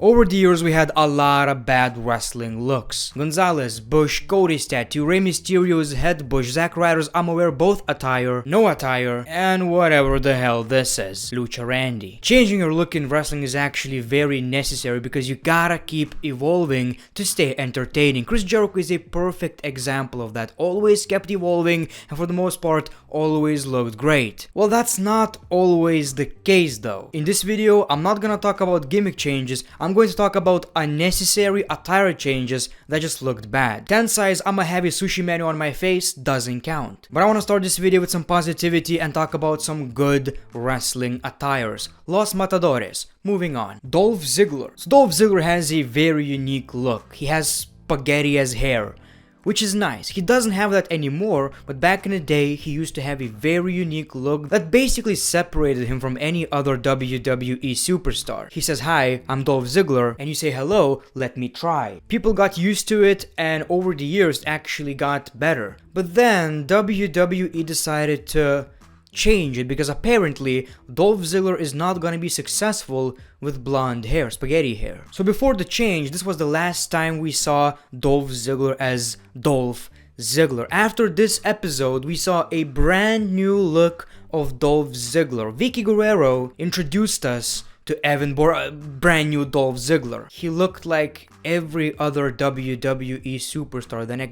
Over the years, we had a lot of bad wrestling looks. Gonzalez, Bush, Cody's tattoo, Rey Mysterio's head bush, Zack Ryder's I'm aware both attire, no attire, and whatever the hell this is, Lucha Randy. Changing your look in wrestling is actually very necessary because you gotta keep evolving to stay entertaining. Chris Jericho is a perfect example of that. Always kept evolving and for the most part always looked great. Well, that's not always the case though. In this video, I'm not gonna talk about gimmick changes, I'm going to talk about unnecessary attire changes that just looked bad. Tensai's I'm a heavy sushi menu on my face doesn't count. But I want to start this video with some positivity and talk about some good wrestling attires. Los Matadores. Moving on. Dolph Ziggler. So Dolph Ziggler has a very unique look. He has spaghetti as hair, which is nice. He doesn't have that anymore, but back in the day, he used to have a very unique look that basically separated him from any other WWE superstar. He says, "Hi, I'm Dolph Ziggler," and you say, "Hello, let me try." People got used to it, and over the years, it actually got better. But then, WWE decided to change it because apparently Dolph Ziggler is not gonna be successful with blonde hair, spaghetti hair. So before the change, this was the last time we saw Dolph Ziggler as Dolph Ziggler. After this episode, we saw a brand new look of Dolph Ziggler. Vicky Guerrero introduced us to Evan Bourne, brand new Dolph Ziggler. He looked like every other WWE superstar, then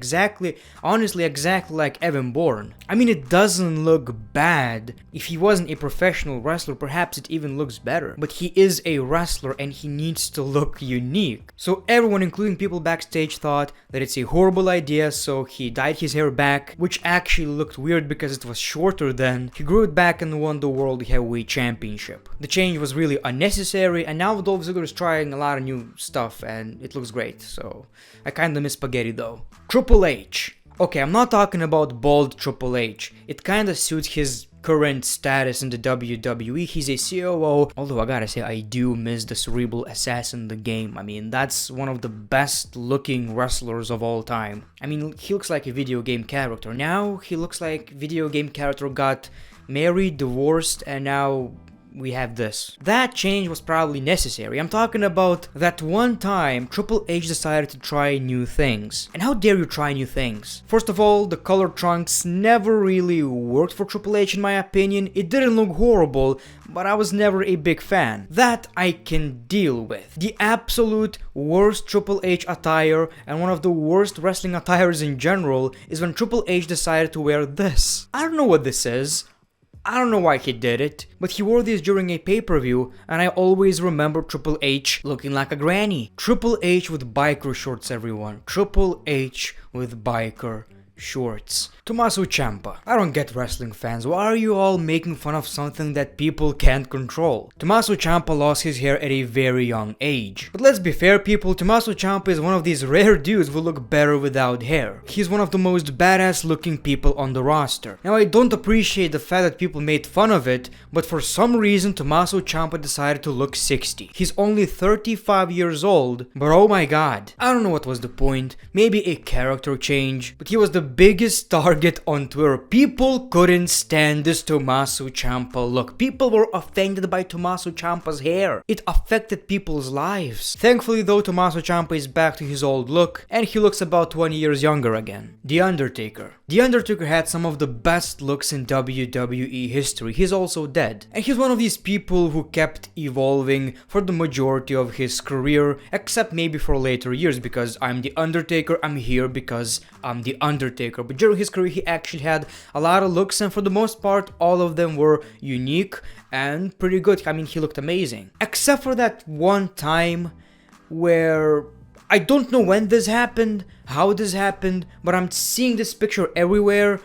honestly exactly like Evan Bourne. I mean, it doesn't look bad. If he wasn't a professional wrestler, perhaps it even looks better. But he is a wrestler and he needs to look unique. So everyone, including people backstage, thought that it's a horrible idea, so he dyed his hair back, which actually looked weird because it was shorter then. He grew it back and won the World Heavyweight Championship. The change was really unnecessary, and now Dolph Ziggler is trying a lot of new stuff and it looks great, so I kinda miss spaghetti though. Triple H. Okay, I'm not talking about bald Triple H. It kinda suits his current status in the WWE. He's a COO, although I gotta say I do miss the cerebral assassin in the game. I mean, that's one of the best looking wrestlers of all time. I mean, he looks like a video game character. Now he looks like video game character got married, divorced, and now we have this. That change was probably necessary. I'm talking about that one time Triple H decided to try new things. And how dare you try new things? First of all, the color trunks never really worked for Triple H in my opinion. It didn't look horrible, but I was never a big fan. That I can deal with. The absolute worst Triple H attire and one of the worst wrestling attires in general is when Triple H decided to wear this. I don't know what this is. I don't know why he did it, but he wore this during a pay-per-view and I always remember Triple H looking like a granny. Triple H with biker shorts, everyone. Triple H with biker shorts. Tommaso Ciampa. I don't get wrestling fans. Why are you all making fun of something that people can't control? Tommaso Ciampa lost his hair at a very young age. But let's be fair, people, Tommaso Ciampa is one of these rare dudes who look better without hair. He's one of the most badass looking people on the roster. Now, I don't appreciate the fact that people made fun of it, but for some reason Tommaso Ciampa decided to look 60. He's only 35 years old, but oh my god. I don't know what was the point. Maybe a character change, but he was the biggest target on Twitter. People couldn't stand this Tommaso Ciampa look. People were offended by Tommaso Ciampa's hair. It affected people's lives. Thankfully though, Tommaso Ciampa is back to his old look and he looks about 20 years younger again. The Undertaker. The Undertaker had some of the best looks in WWE history. He's also dead. And he's one of these people who kept evolving for the majority of his career, except maybe for later years because I'm the Undertaker, I'm here because I'm the Undertaker. But during his career he actually had a lot of looks and for the most part all of them were unique and pretty good. I mean, he looked amazing. Except for that one time where I don't know when this happened, how this happened, but I'm seeing this picture everywhere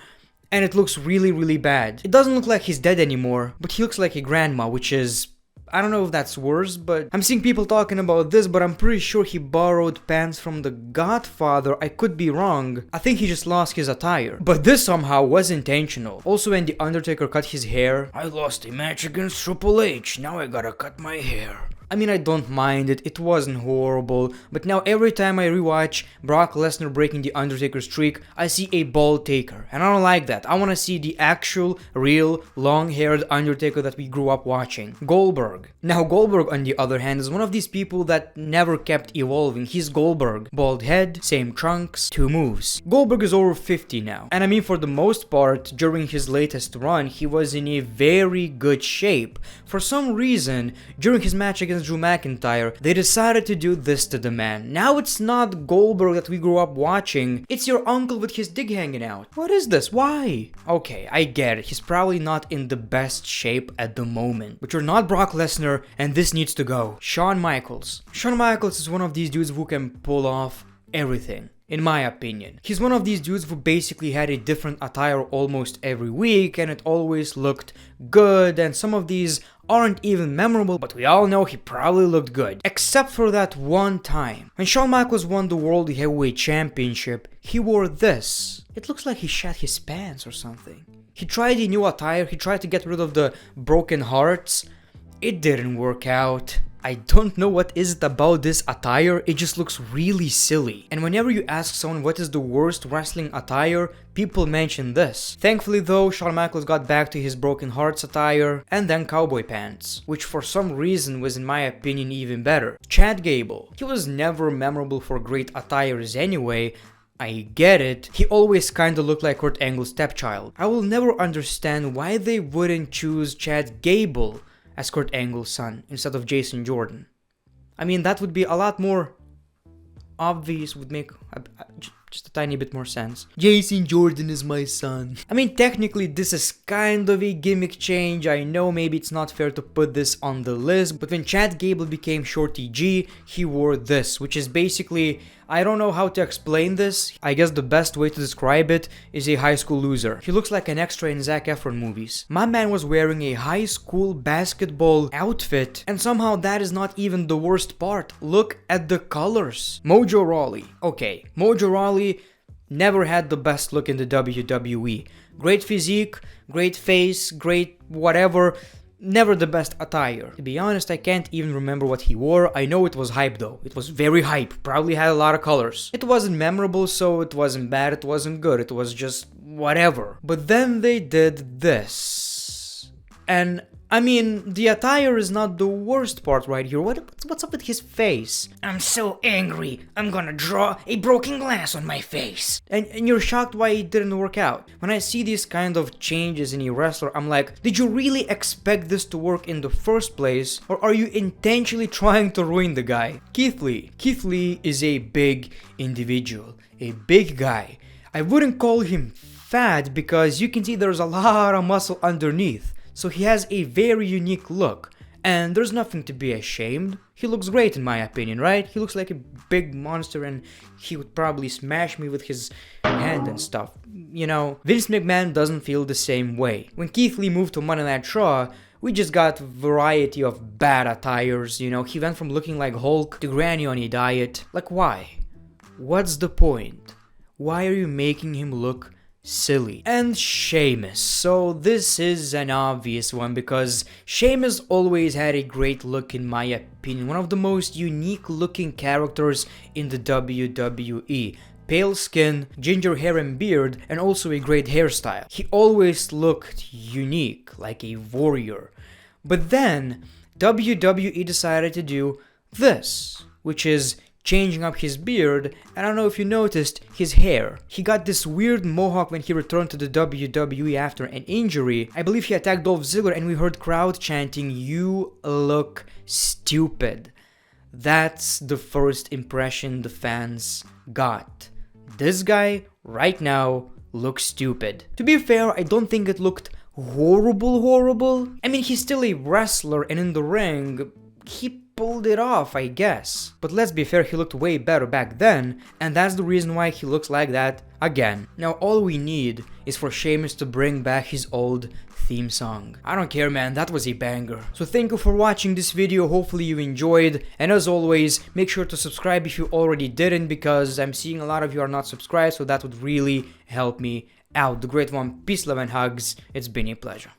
and it looks really, really bad. It doesn't look like he's dead anymore, but he looks like a grandma, which is, I don't know if that's worse, but I'm seeing people talking about this, but I'm pretty sure he borrowed pants from The Godfather. I could be wrong. I think he just lost his attire. But this somehow was intentional. Also, when The Undertaker cut his hair, I lost a match against Triple H, now I gotta cut my hair. I mean, I don't mind it, it wasn't horrible, but now every time I rewatch Brock Lesnar breaking the Undertaker streak, I see a bald Taker, and I don't like that. I want to see the actual, real, long-haired Undertaker that we grew up watching. Goldberg. Now, Goldberg, on the other hand, is one of these people that never kept evolving. He's Goldberg. Bald head, same trunks, 2 moves. Goldberg is over 50 now, and I mean, for the most part, during his latest run, he was in a very good shape. For some reason, during his match against Drew McIntyre, they decided to do this to the man. Now it's not Goldberg that we grew up watching, it's your uncle with his dick hanging out. What is this? Why? Okay, I get it, he's probably not in the best shape at the moment, but you're not Brock Lesnar, and this needs to go. Shawn Michaels. Shawn Michaels is one of these dudes who can pull off everything. In my opinion. He's one of these dudes who basically had a different attire almost every week and it always looked good, and some of these aren't even memorable, but we all know he probably looked good. Except for that one time. When Shawn Michaels won the World Heavyweight Championship, he wore this. It looks like he shat his pants or something. He tried a new attire, he tried to get rid of the broken hearts. It didn't work out. I don't know what is it about this attire, it just looks really silly. And whenever you ask someone what is the worst wrestling attire, people mention this. Thankfully though, Shawn Michaels got back to his broken hearts attire, and then cowboy pants, which for some reason was in my opinion even better. Chad Gable. He was never memorable for great attires anyway. I get it, he always kinda looked like Kurt Angle's stepchild. I will never understand why they wouldn't choose Chad Gable as Kurt Angle's son instead of Jason Jordan. I mean, that would be a lot more obvious, would make just a tiny bit more sense. Jason Jordan is my son. I mean, technically this is kind of a gimmick change. I know maybe it's not fair to put this on the list, but when Chad Gable became Shorty G, he wore this, which is basically, I don't know how to explain this. I guess the best way to describe it is a high school loser. He looks like an extra in Zac Efron movies. My man was wearing a high school basketball outfit, and somehow that is not even the worst part. Look at the colors. Mojo Rawley. Okay, Mojo Rawley never had the best look in the WWE. Great physique, great face, great whatever. Never the best attire. To be honest, I can't even remember what he wore. I know it was hype though. It was very hype. Probably had a lot of colors. It wasn't memorable, so it wasn't bad, it wasn't good. It was just whatever. But then they did this. And I mean, the attire is not the worst part right here. What's up with his face? I'm so angry. I'm gonna draw a broken glass on my face. And you're shocked why it didn't work out. When I see these kind of changes in a wrestler, I'm like, did you really expect this to work in the first place? Or are you intentionally trying to ruin the guy? Keith Lee. Keith Lee is a big individual. A big guy. I wouldn't call him fat because you can see there's a lot of muscle underneath. So he has a very unique look, and there's nothing to be ashamed. He looks great in my opinion, right? He looks like a big monster and he would probably smash me with his hand and stuff. You know, Vince McMahon doesn't feel the same way. When Keith Lee moved to Monday Night Raw, we just got variety of bad attires, you know. He went from looking like Hulk to Granny on a diet. Like, why? What's the point? Why are you making him look silly? And Sheamus. So this is an obvious one because Sheamus always had a great look in my opinion. One of the most unique looking characters in the WWE. Pale skin, ginger hair and beard, and also a great hairstyle. He always looked unique, like a warrior. But then WWE decided to do this, which is changing up his beard, and I don't know if you noticed his hair. He got this weird mohawk when he returned to the WWE after an injury. I believe he attacked Dolph Ziggler and we heard crowd chanting, "You look stupid." That's the first impression the fans got. This guy, right now, looks stupid. To be fair, I don't think it looked horrible. I mean, he's still a wrestler and in the ring, he pulled it off, I guess. But let's be fair, he looked way better back then, and that's the reason why he looks like that again. Now all we need is for Sheamus to bring back his old theme song. I don't care, man, that was a banger. So thank you for watching this video, hopefully you enjoyed, and as always, make sure to subscribe if you already didn't, because I'm seeing a lot of you are not subscribed, so that would really help me out. The Great One, peace, love and hugs, it's been a pleasure.